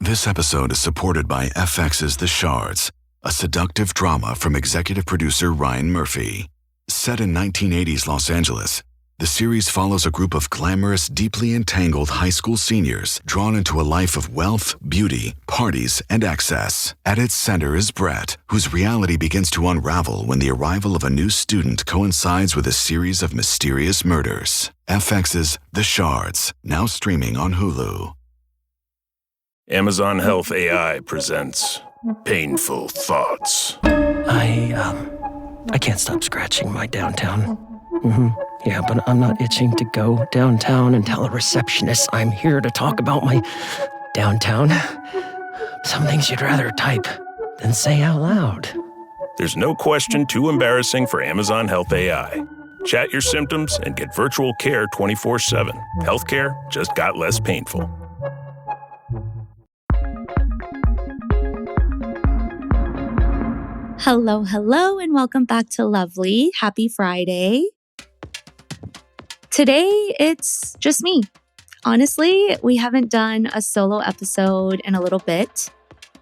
This episode is supported by FX's The Shards, a seductive drama from executive producer Ryan Murphy. Set in 1980s Los Angeles, the series follows a group of glamorous, deeply entangled high school seniors drawn into a life of wealth, beauty, parties, and excess. At its center is Brett, whose reality begins to unravel when the arrival of a new student coincides with a series of mysterious murders. FX's The Shards, now streaming on Hulu. Amazon Health AI presents Painful Thoughts. I can't stop scratching my downtown. Yeah, but I'm not itching to go downtown and tell a receptionist I'm here to talk about my downtown. Some things you'd rather type than say out loud. There's no question too embarrassing for Amazon Health AI. Chat your symptoms and get virtual care 24/7. Healthcare just got less painful. Hello, and welcome back to Lovely. Happy Friday. Today, it's just me. Honestly, we haven't done a solo episode in a little bit.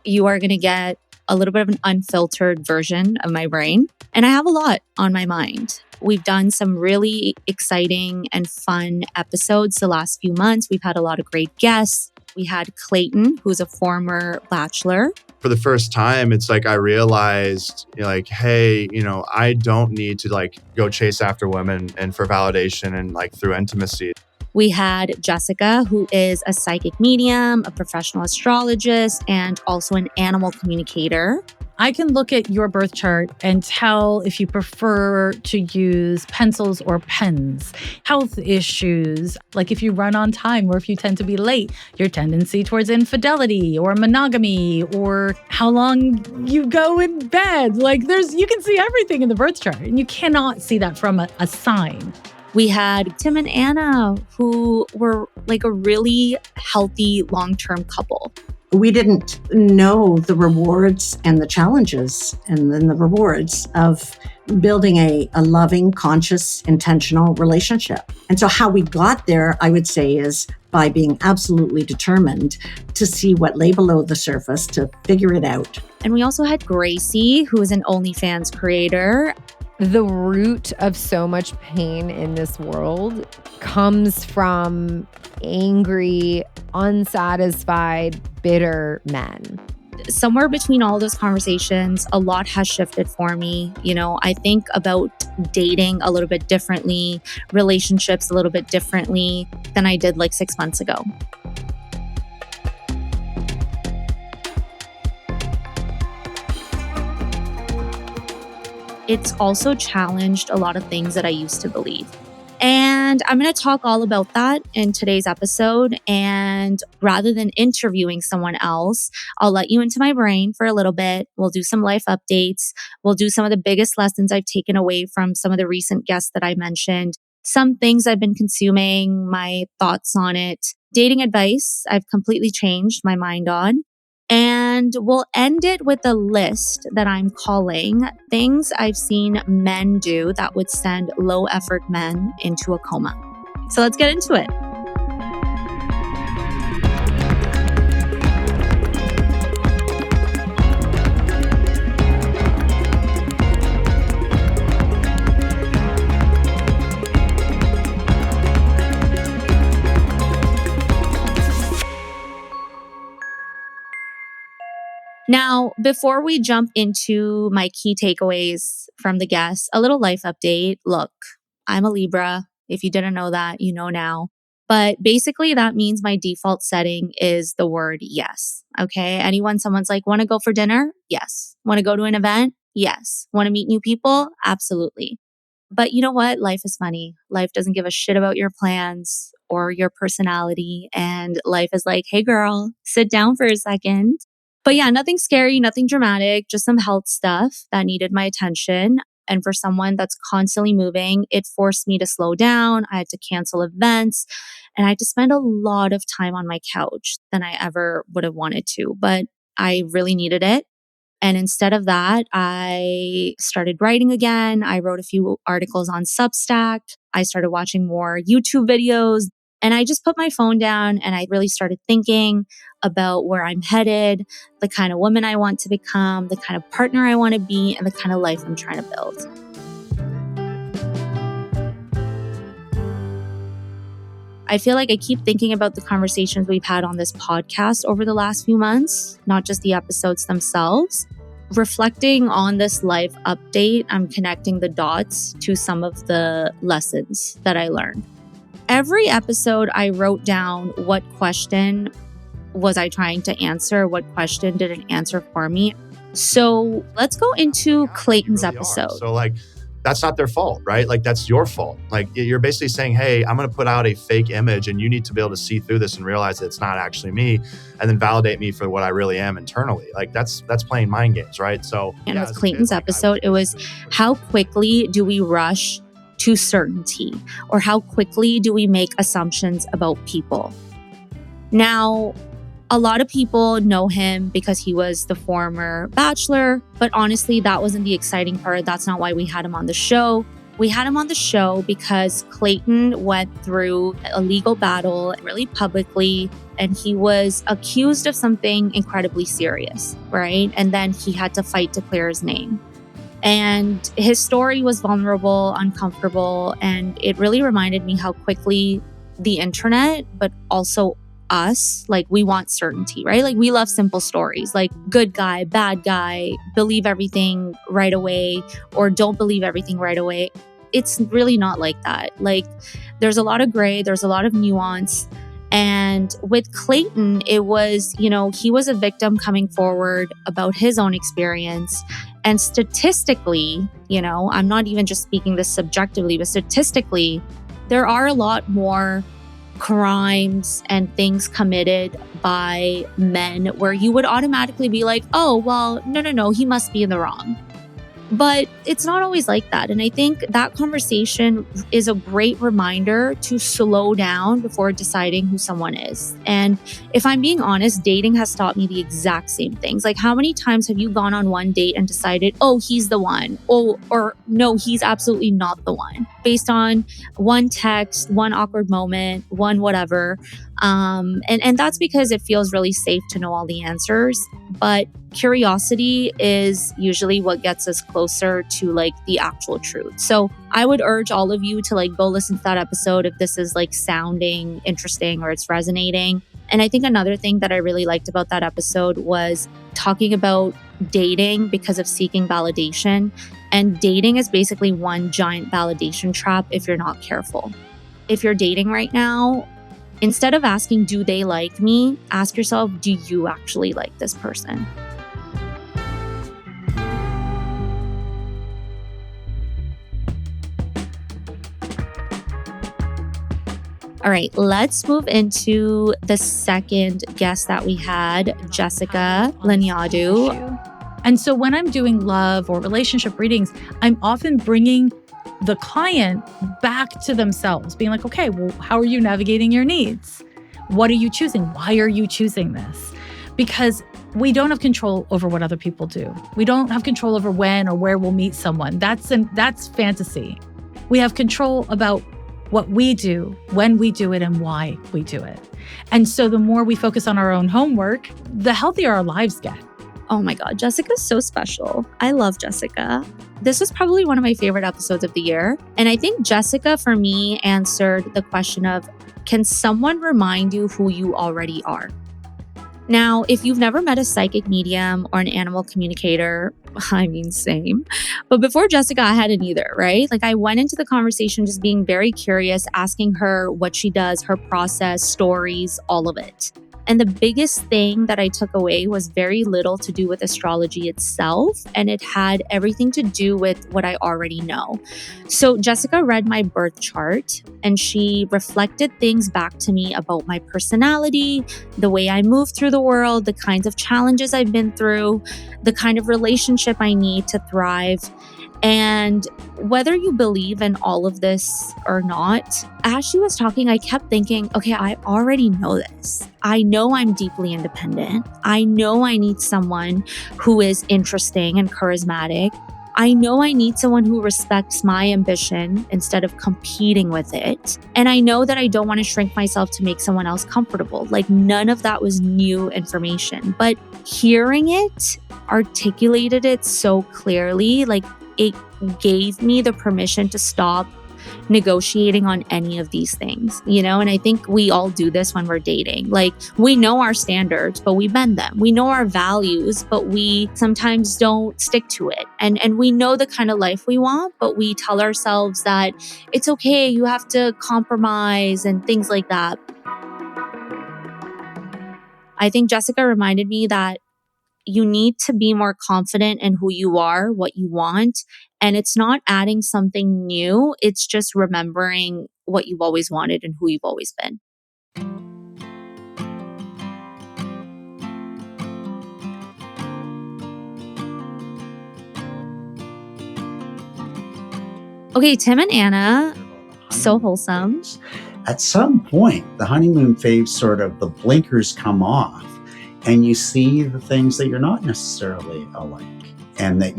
You are going to get a little bit of an unfiltered version of my brain, and I have a lot on my mind. We've done some really exciting and fun episodes the last few months. We've had a lot of great guests. We had Clayton, who's a former bachelor. For the first time, it's like I realized, hey, I don't need to go chase after women and for validation and through intimacy. We had Jessica, who is a psychic medium, a professional astrologist, and also an animal communicator. I can look at your birth chart and tell if you prefer to use pencils or pens, health issues, like if you run on time or if you tend to be late, your tendency towards infidelity or monogamy, or how long you go in bed. You can see everything in the birth chart, and you cannot see that from a sign. We had Tim and Anna, who were a really healthy long-term couple. We didn't know the rewards and the challenges and then the rewards of building a loving, conscious, intentional relationship. And so how we got there, I would say, is by being absolutely determined to see what lay below the surface, to figure it out. And we also had Gracie, who is an OnlyFans creator. The root of so much pain in this world comes from angry, unsatisfied, bitter men. Somewhere between all those conversations, a lot has shifted for me. I think about dating a little bit differently, relationships a little bit differently than I did 6 months ago. It's also challenged a lot of things that I used to believe. And I'm going to talk all about that in today's episode. And rather than interviewing someone else, I'll let you into my brain for a little bit. We'll do some life updates. We'll do some of the biggest lessons I've taken away from some of the recent guests that I mentioned. Some things I've been consuming, my thoughts on it. Dating advice, I've completely changed my mind on. And we'll end it with a list that I'm calling things I've seen men do that would send low effort men into a coma. So let's get into it. Now, before we jump into my key takeaways from the guests, a little life update. Look, I'm a Libra. If you didn't know that, you know now. But basically, that means my default setting is the word yes. Okay. Someone's like, want to go for dinner? Yes. Want to go to an event? Yes. Want to meet new people? Absolutely. But you know what? Life is funny. Life doesn't give a shit about your plans or your personality. And life is like, hey girl, sit down for a second. But yeah, nothing scary, nothing dramatic, just some health stuff that needed my attention. And for someone that's constantly moving, it forced me to slow down. I had to cancel events and I had to spend a lot of time on my couch than I ever would have wanted to. But I really needed it. And instead of that, I started writing again. I wrote a few articles on Substack. I started watching more YouTube videos. And I just put my phone down and I really started thinking about where I'm headed, the kind of woman I want to become, the kind of partner I want to be, and the kind of life I'm trying to build. I feel like I keep thinking about the conversations we've had on this podcast over the last few months, not just the episodes themselves. Reflecting on this life update, I'm connecting the dots to some of the lessons that I learned. Every episode, I wrote down what question was I trying to answer, what question did it answer for me. So let's go into Clayton's episode. So that's not their fault, right? That's your fault. You're basically saying, hey, I'm going to put out a fake image and you need to be able to see through this and realize that it's not actually me and then validate me for what I really am internally. That's playing mind games, right? So, and with Clayton's episode, it was how quickly do we rush to certainty, or how quickly do we make assumptions about people? Now, a lot of people know him because he was the former bachelor, but honestly, that wasn't the exciting part. That's not why we had him on the show. We had him on the show because Clayton went through a legal battle really publicly, and he was accused of something incredibly serious, right? And then he had to fight to clear his name. And his story was vulnerable, uncomfortable, and it really reminded me how quickly the internet, but also us, we want certainty, right? We love simple stories, good guy, bad guy, believe everything right away, or don't believe everything right away. It's really not like that. There's a lot of gray, there's a lot of nuance. And with Clayton, it was, he was a victim coming forward about his own experience. And statistically, I'm not even just speaking this subjectively, but statistically, there are a lot more crimes and things committed by men where you would automatically be like, oh, well, no, he must be in the wrong. But it's not always like that. And I think that conversation is a great reminder to slow down before deciding who someone is. And if I'm being honest, dating has taught me the exact same things. How many times have you gone on one date and decided, oh, he's the one? Oh, or no, he's absolutely not the one, based on one text, one awkward moment, one whatever. And that's because it feels really safe to know all the answers. But curiosity is usually what gets us closer to the actual truth. So I would urge all of you to go listen to that episode if this is sounding interesting or it's resonating. And I think another thing that I really liked about that episode was talking about dating because of seeking validation. And dating is basically one giant validation trap if you're not careful. If you're dating right now, instead of asking, do they like me? Ask yourself, do you actually like this person? All right, let's move into the second guest that we had, Jessica Lanyadoo. And so when I'm doing love or relationship readings, I'm often bringing the client back to themselves, being like, okay, well, how are you navigating your needs? What are you choosing? Why are you choosing this? Because we don't have control over what other people do. We don't have control over when or where we'll meet someone. That's fantasy. We have control about what we do, when we do it, and why we do it. And so the more we focus on our own homework, the healthier our lives get. Oh my God, Jessica's so special. I love Jessica. This was probably one of my favorite episodes of the year. And I think Jessica, for me, answered the question of, can someone remind you who you already are? Now, if you've never met a psychic medium or an animal communicator, I mean, same. But before Jessica, I hadn't either, right? I went into the conversation just being very curious, asking her what she does, her process, stories, all of it. And the biggest thing that I took away was very little to do with astrology itself, and it had everything to do with what I already know. So Jessica read my birth chart, and she reflected things back to me about my personality, the way I move through the world, the kinds of challenges I've been through, the kind of relationship I need to thrive. And whether you believe in all of this or not, as she was talking, I kept thinking, okay, I already know this. I know I'm deeply independent. I know I need someone who is interesting and charismatic. I know I need someone who respects my ambition instead of competing with it. And I know that I don't want to shrink myself to make someone else comfortable. Like, none of that was new information. But hearing it, articulated it so clearly, like it gave me the permission to stop negotiating on any of these things, you know? And I think we all do this when we're dating. Like, we know our standards, but we bend them. We know our values, but we sometimes don't stick to it. And we know the kind of life we want, but we tell ourselves that it's okay, you have to compromise and things like that. I think Jessica reminded me that you need to be more confident in who you are, what you want. And it's not adding something new. It's just remembering what you've always wanted and who you've always been. Okay, Tim and Anna, so wholesome. At some point, the honeymoon phase, sort of the blinkers come off and you see the things that you're not necessarily alike. And that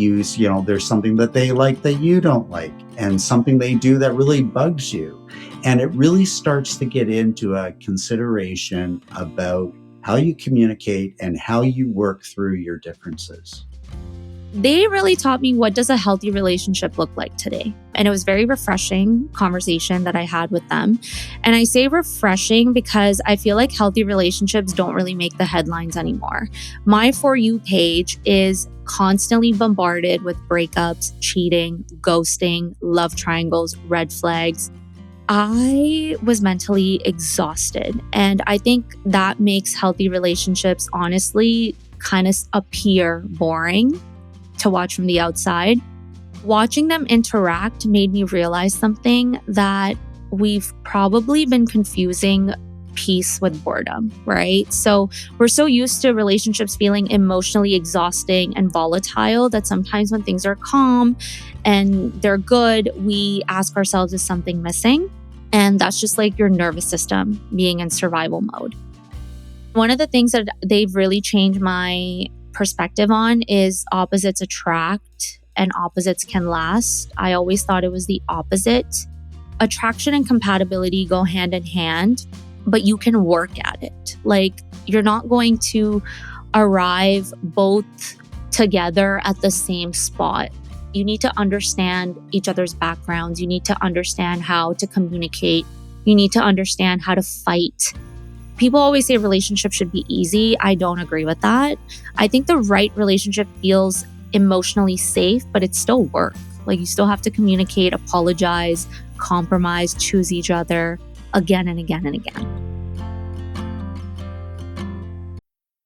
there's something that they like that you don't like, and something they do that really bugs you. And it really starts to get into a consideration about how you communicate and how you work through your differences. They really taught me, what does a healthy relationship look like today? And it was very refreshing conversation that I had with them. And I say refreshing because I feel like healthy relationships don't really make the headlines anymore. My For You page is constantly bombarded with breakups, cheating, ghosting, love triangles, red flags. I was mentally exhausted. And I think that makes healthy relationships honestly kind of appear boring to watch from the outside. Watching them interact made me realize something, that we've probably been confusing peace with boredom, right? So we're so used to relationships feeling emotionally exhausting and volatile that sometimes when things are calm and they're good, we ask ourselves, is something missing? And that's just like your nervous system being in survival mode. One of the things that they've really changed my perspective on is opposites attract and opposites can last. I always thought it was the opposite. Attraction and compatibility go hand in hand, but you can work at it. Like, you're not going to arrive both together at the same spot. You need to understand each other's backgrounds. You need to understand how to communicate. You need to understand how to fight. People always say relationships should be easy. I don't agree with that. I think the right relationship feels emotionally safe, but it's still work. Like, you still have to communicate, apologize, compromise, choose each other again and again and again.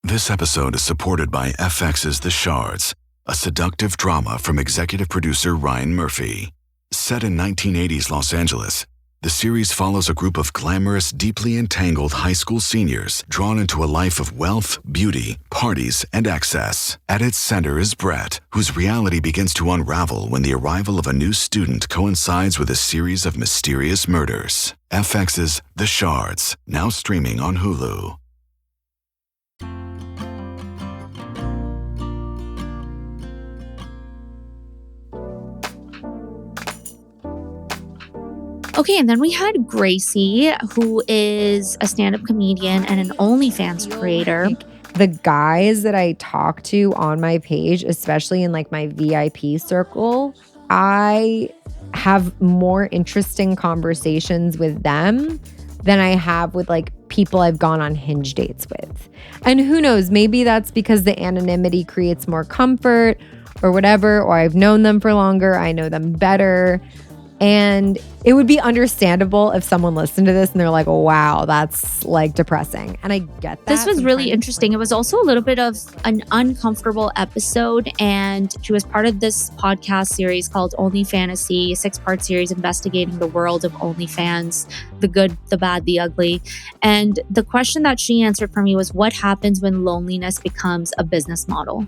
This episode is supported by FX's The Shards, a seductive drama from executive producer Ryan Murphy. Set in 1980s Los Angeles, the series follows a group of glamorous, deeply entangled high school seniors drawn into a life of wealth, beauty, parties, and excess. At its center is Brett, whose reality begins to unravel when the arrival of a new student coincides with a series of mysterious murders. FX's The Shards, now streaming on Hulu. Okay, and then we had Gracie, who is a stand-up comedian and an OnlyFans creator. The guys that I talk to on my page, especially in like my VIP circle, I have more interesting conversations with them than I have with like people I've gone on Hinge dates with. And who knows, maybe that's because the anonymity creates more comfort or whatever, or I've known them for longer, I know them better. And it would be understandable if someone listened to this and they're like, wow, that's like depressing. And I get that. This was really interesting. It was also a little bit of an uncomfortable episode. And she was part of this podcast series called Only Fantasy, a 6-part series investigating the world of OnlyFans, the good, the bad, the ugly. And the question that she answered for me was, what happens when loneliness becomes a business model?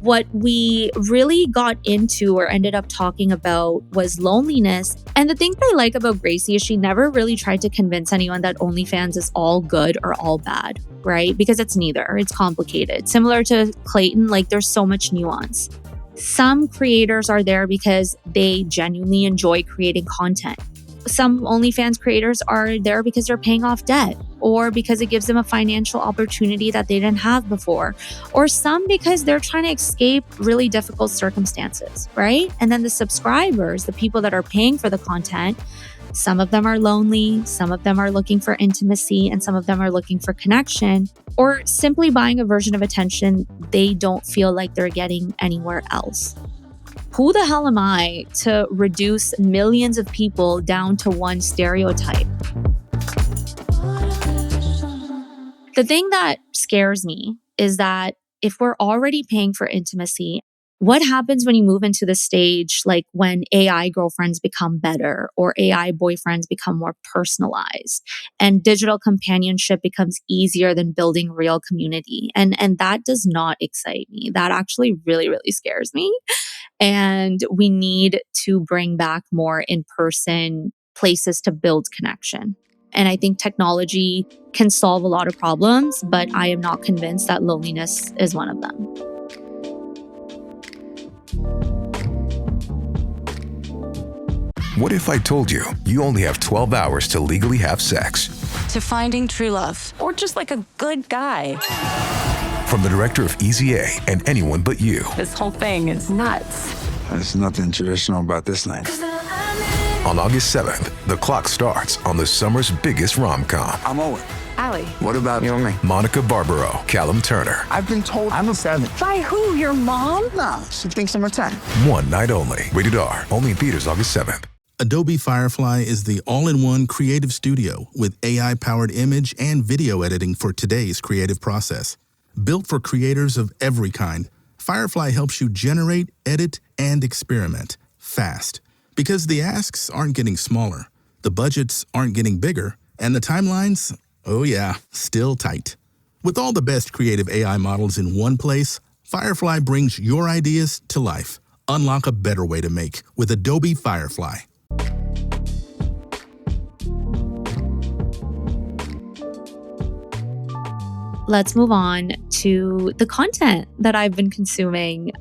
What we really got into or ended up talking about was loneliness. And the thing that I like about Gracie is she never really tried to convince anyone that OnlyFans is all good or all bad, right? Because it's neither. It's complicated. Similar to Clayton, like there's so much nuance. Some creators are there because they genuinely enjoy creating content. Some OnlyFans creators are there because they're paying off debt, or because it gives them a financial opportunity that they didn't have before, or some because they're trying to escape really difficult circumstances, right? And then the subscribers, the people that are paying for the content, some of them are lonely, some of them are looking for intimacy, and some of them are looking for connection, or simply buying a version of attention they don't feel like they're getting anywhere else. Who the hell am I to reduce millions of people down to one stereotype? The thing that scares me is that if we're already paying for intimacy, what happens when you move into the stage like when AI girlfriends become better or AI boyfriends become more personalized and digital companionship becomes easier than building real community? And that does not excite me. That actually really, really scares me. And we need to bring back more in-person places to build connection. And I think technology can solve a lot of problems, but I am not convinced that loneliness is one of them. What if I told you you only have 12 hours to legally have sex? To finding true love. Or just like a good guy. From the director of Easy A and Anyone But You. This whole thing is nuts. There's nothing traditional about this night. On August 7th, the clock starts on the summer's biggest rom-com. I'm Owen. Allie. What about you and me? Monica Barbaro, Callum Turner. I've been told I'm a 7. By who? Your mom? Nah, she thinks I'm a 10. One night only. Rated R. Only in theaters August 7th. Adobe Firefly is the all-in-one creative studio with AI-powered image and video editing for today's creative process. Built for creators of every kind, Firefly helps you generate, edit, and experiment fast. Because the asks aren't getting smaller, the budgets aren't getting bigger, and the timelines, oh yeah, still tight. With all the best creative AI models in one place, Firefly brings your ideas to life. Unlock a better way to make with Adobe Firefly. Let's move on to the content that I've been consuming.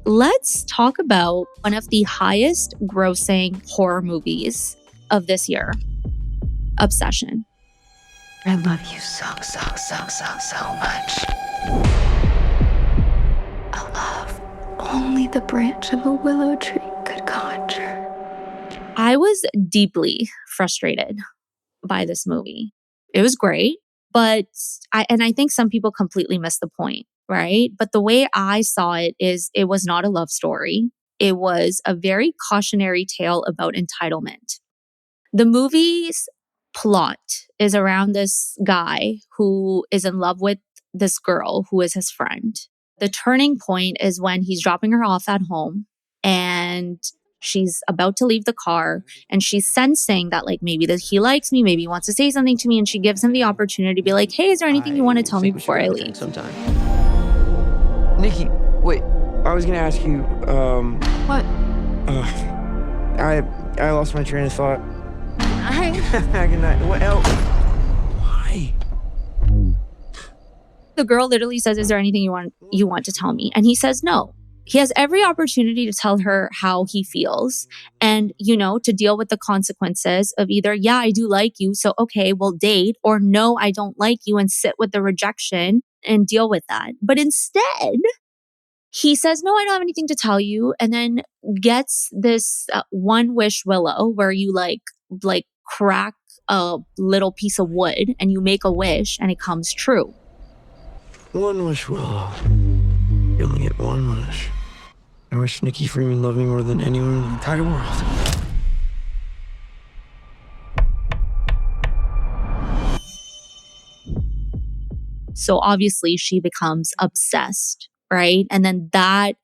Let's talk about one of the highest grossing horror movies of this year, Obsession. I love you so much. A love only the branch of a willow tree could conjure. I was deeply frustrated by this movie. It was great, but I think some people completely missed the point, right? But the way I saw it is it was not a love story. It was a very cautionary tale about entitlement. The movie's plot is around this guy who is in love with this girl who is his friend. The turning point is when he's dropping her off at home and she's about to leave the car and she's sensing that like maybe that he likes me, maybe he wants to say something to me, and she gives him the opportunity to be like, hey, is there anything you want to tell me before I leave? Sometime. Nikki, wait, I was gonna ask you, What? I lost my train of thought. Good night. What else? Why? The girl literally says, is there anything you want to tell me? And he says no. He has every opportunity to tell her how he feels and, to deal with the consequences of either, yeah, I do like you, so okay, we'll date, or no, I don't like you, and sit with the rejection and deal with that. But instead, he says, no, I don't have anything to tell you, and then gets this one wish willow where you like crack a little piece of wood and you make a wish and it comes true. One wish, Willow. You only get one wish. I wish Nikki Freeman loved me more than anyone in the entire world. So obviously she becomes obsessed, right? And then that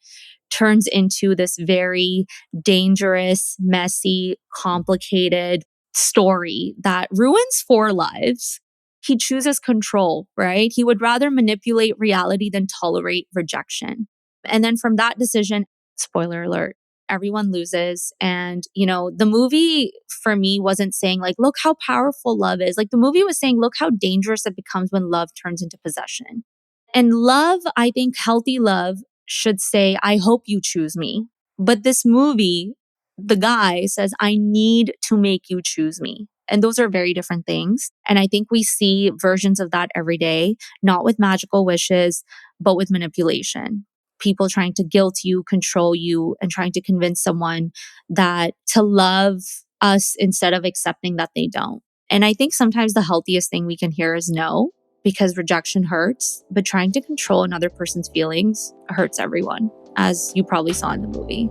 turns into this very dangerous, messy, complicated story that ruins 4 lives. He chooses control, right? He would rather manipulate reality than tolerate rejection. And then from that decision, spoiler alert, everyone loses. And, the movie for me wasn't saying like, look how powerful love is. Like the movie was saying, look how dangerous it becomes when love turns into possession. And love, I think healthy love should say, I hope you choose me. But this movie, the guy says, I need to make you choose me. And those are very different things. And I think we see versions of that every day, not with magical wishes, but with manipulation. People trying to guilt you, control you, and trying to convince someone that to love us instead of accepting that they don't. And I think sometimes the healthiest thing we can hear is no, because rejection hurts, but trying to control another person's feelings hurts everyone, as you probably saw in the movie.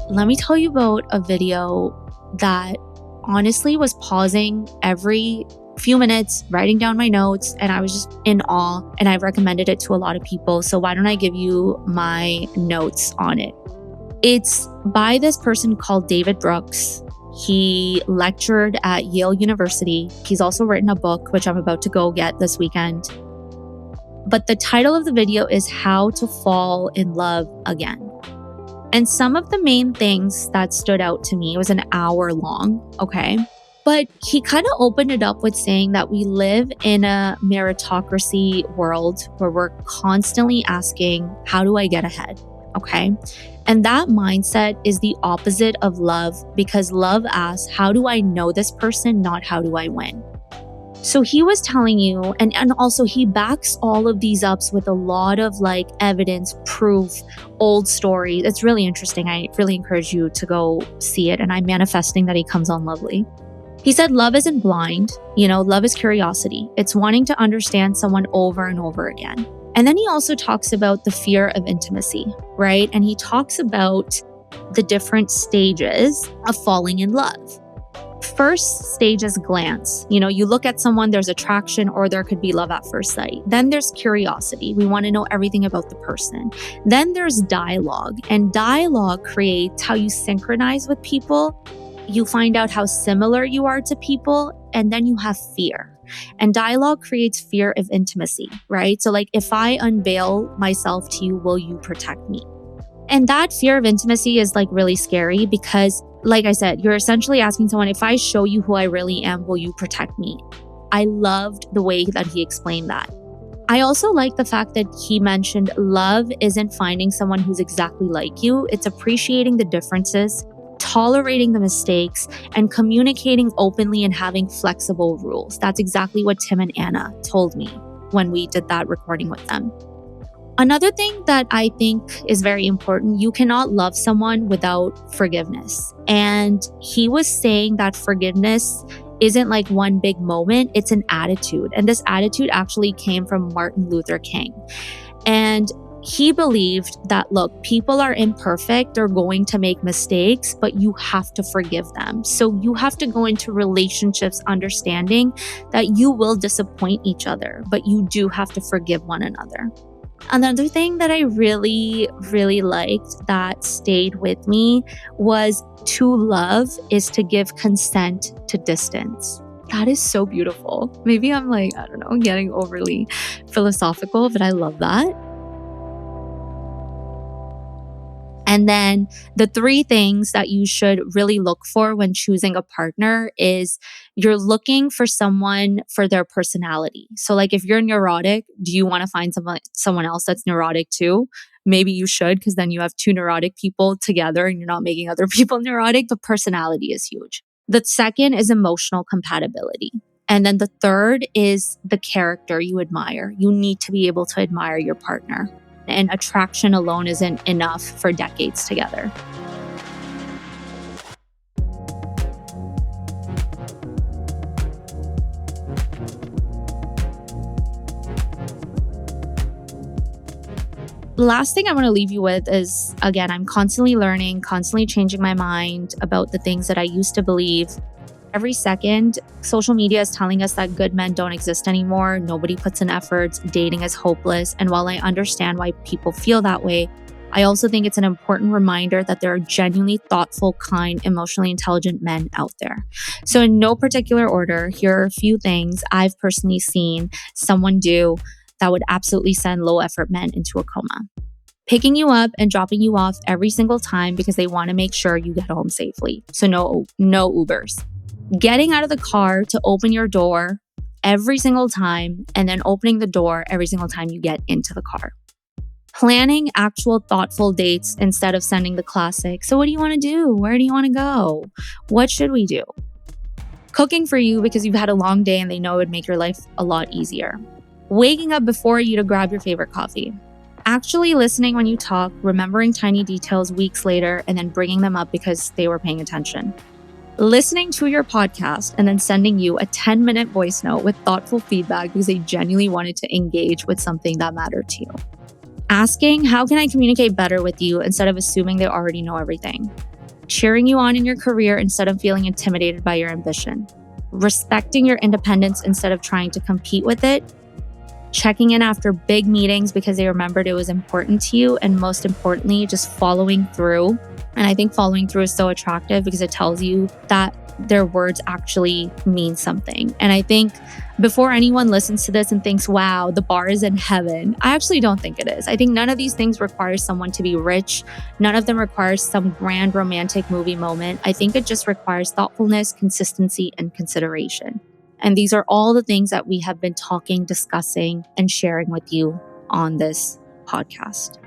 Let me tell you about a video that honestly was pausing every few minutes, writing down my notes, and I was just in awe, and I've recommended it to a lot of people. So why don't I give you my notes on it? It's by this person called David Brooks. He lectured at Yale University. He's also written a book, which I'm about to go get this weekend. But the title of the video is How to Fall in Love Again. And some of the main things that stood out to me, it was an hour long, okay? But he kind of opened it up with saying that we live in a meritocracy world where we're constantly asking, how do I get ahead? Okay. And that mindset is the opposite of love, because love asks, how do I know this person, not how do I win? So he was telling you, and also he backs all of these up with a lot of like evidence, proof, old story. It's really interesting. I really encourage you to go see it. And I'm manifesting that he comes on lovely. He said, love isn't blind. Love is curiosity. It's wanting to understand someone over and over again. And then he also talks about the fear of intimacy, right? And he talks about the different stages of falling in love. First stage is glance. You look at someone, there's attraction, or there could be love at first sight. Then there's curiosity. We want to know everything about the person. Then there's dialogue, and dialogue creates how you synchronize with people. You find out how similar you are to people, and then you have fear. And dialogue creates fear of intimacy, right? So like, if I unveil myself to you, will you protect me? And that fear of intimacy is like really scary because, like I said, you're essentially asking someone, if I show you who I really am, will you protect me? I loved the way that he explained that. I also like the fact that he mentioned love isn't finding someone who's exactly like you. It's appreciating the differences, tolerating the mistakes, and communicating openly and having flexible rules. That's exactly what Tim and Anna told me when we did that recording with them. Another thing that I think is very important, you cannot love someone without forgiveness. And he was saying that forgiveness isn't like one big moment, it's an attitude. And this attitude actually came from Martin Luther King. And he believed that, look, people are imperfect, they're going to make mistakes, but you have to forgive them. So you have to go into relationships understanding that you will disappoint each other, but you do have to forgive one another. Another thing that I really, really liked that stayed with me was to love is to give consent to distance. That is so beautiful. Maybe I'm getting overly philosophical, but I love that. And then the 3 things that you should really look for when choosing a partner is you're looking for someone for their personality. So like if you're neurotic, do you want to find someone else that's neurotic too? Maybe you should, because then you have 2 neurotic people together and you're not making other people neurotic, but personality is huge. The second is emotional compatibility. And then the third is the character you admire. You need to be able to admire your partner. And attraction alone isn't enough for decades together. The last thing I want to leave you with is, again, I'm constantly learning, constantly changing my mind about the things that I used to believe. Every second, social media is telling us that good men don't exist anymore. Nobody puts in efforts. Dating is hopeless. And while I understand why people feel that way, I also think it's an important reminder that there are genuinely thoughtful, kind, emotionally intelligent men out there. So in no particular order, here are a few things I've personally seen someone do that would absolutely send low effort men into a coma. picking you up and dropping you off every single time because they want to make sure you get home safely. So no Ubers. Getting out of the car to open your door every single time and then opening the door every single time you get into the car. Planning actual thoughtful dates instead of sending the classic, so what do you want to do? Where do you want to go? What should we do? Cooking for you because you've had a long day and they know it would make your life a lot easier. Waking up before you to grab your favorite coffee. Actually listening when you talk, remembering tiny details weeks later, and then bringing them up because they were paying attention. Listening to your podcast and then sending you a 10-minute voice note with thoughtful feedback because they genuinely wanted to engage with something that mattered to you. Asking, how can I communicate better with you instead of assuming they already know everything? Cheering you on in your career instead of feeling intimidated by your ambition. Respecting your independence instead of trying to compete with it. Checking in after big meetings because they remembered it was important to you. And most importantly, just following through. And I think following through is so attractive because it tells you that their words actually mean something. And I think before anyone listens to this and thinks, wow, the bar is in heaven, I actually don't think it is. I think none of these things require someone to be rich. None of them requires some grand romantic movie moment. I think it just requires thoughtfulness, consistency, and consideration. And these are all the things that we have been talking, discussing, and sharing with you on this podcast.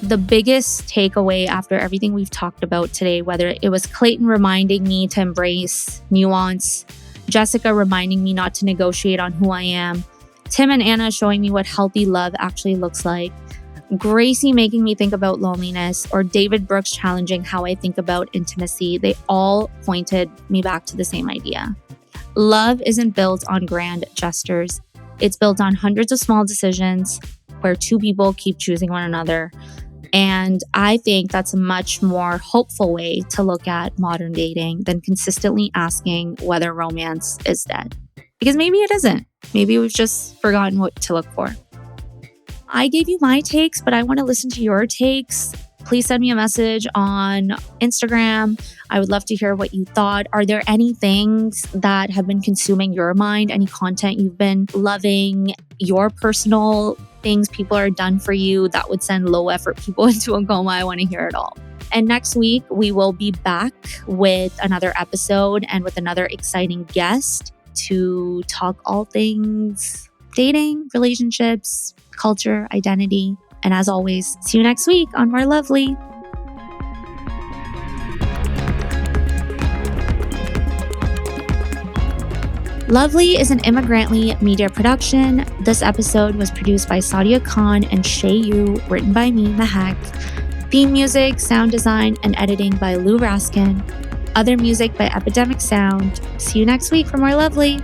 The biggest takeaway after everything we've talked about today, whether it was Clayton reminding me to embrace nuance, Jessica reminding me not to negotiate on who I am, Tim and Anna showing me what healthy love actually looks like, Gracie making me think about loneliness, or David Brooks challenging how I think about intimacy, they all pointed me back to the same idea. Love isn't built on grand gestures. It's built on hundreds of small decisions where two people keep choosing one another. And I think that's a much more hopeful way to look at modern dating than consistently asking whether romance is dead. Because maybe it isn't. Maybe we've just forgotten what to look for. I gave you my takes, but I want to listen to your takes. Please send me a message on Instagram. I would love to hear what you thought. Are there any things that have been consuming your mind? Any content you've been loving? Your personal things people are done for you that would send low effort people into a coma? I want to hear it all. And next week, we will be back with another episode and with another exciting guest to talk all things dating, relationships, culture, identity. And as always, see you next week on More Lovely. Lovely is an Immigrantly media production. This episode was produced by Sadia Khan and Shay Yu, written by me, Mehak. Theme music, sound design, and editing by Lou Raskin. Other music by Epidemic Sound. See you next week for More Lovely.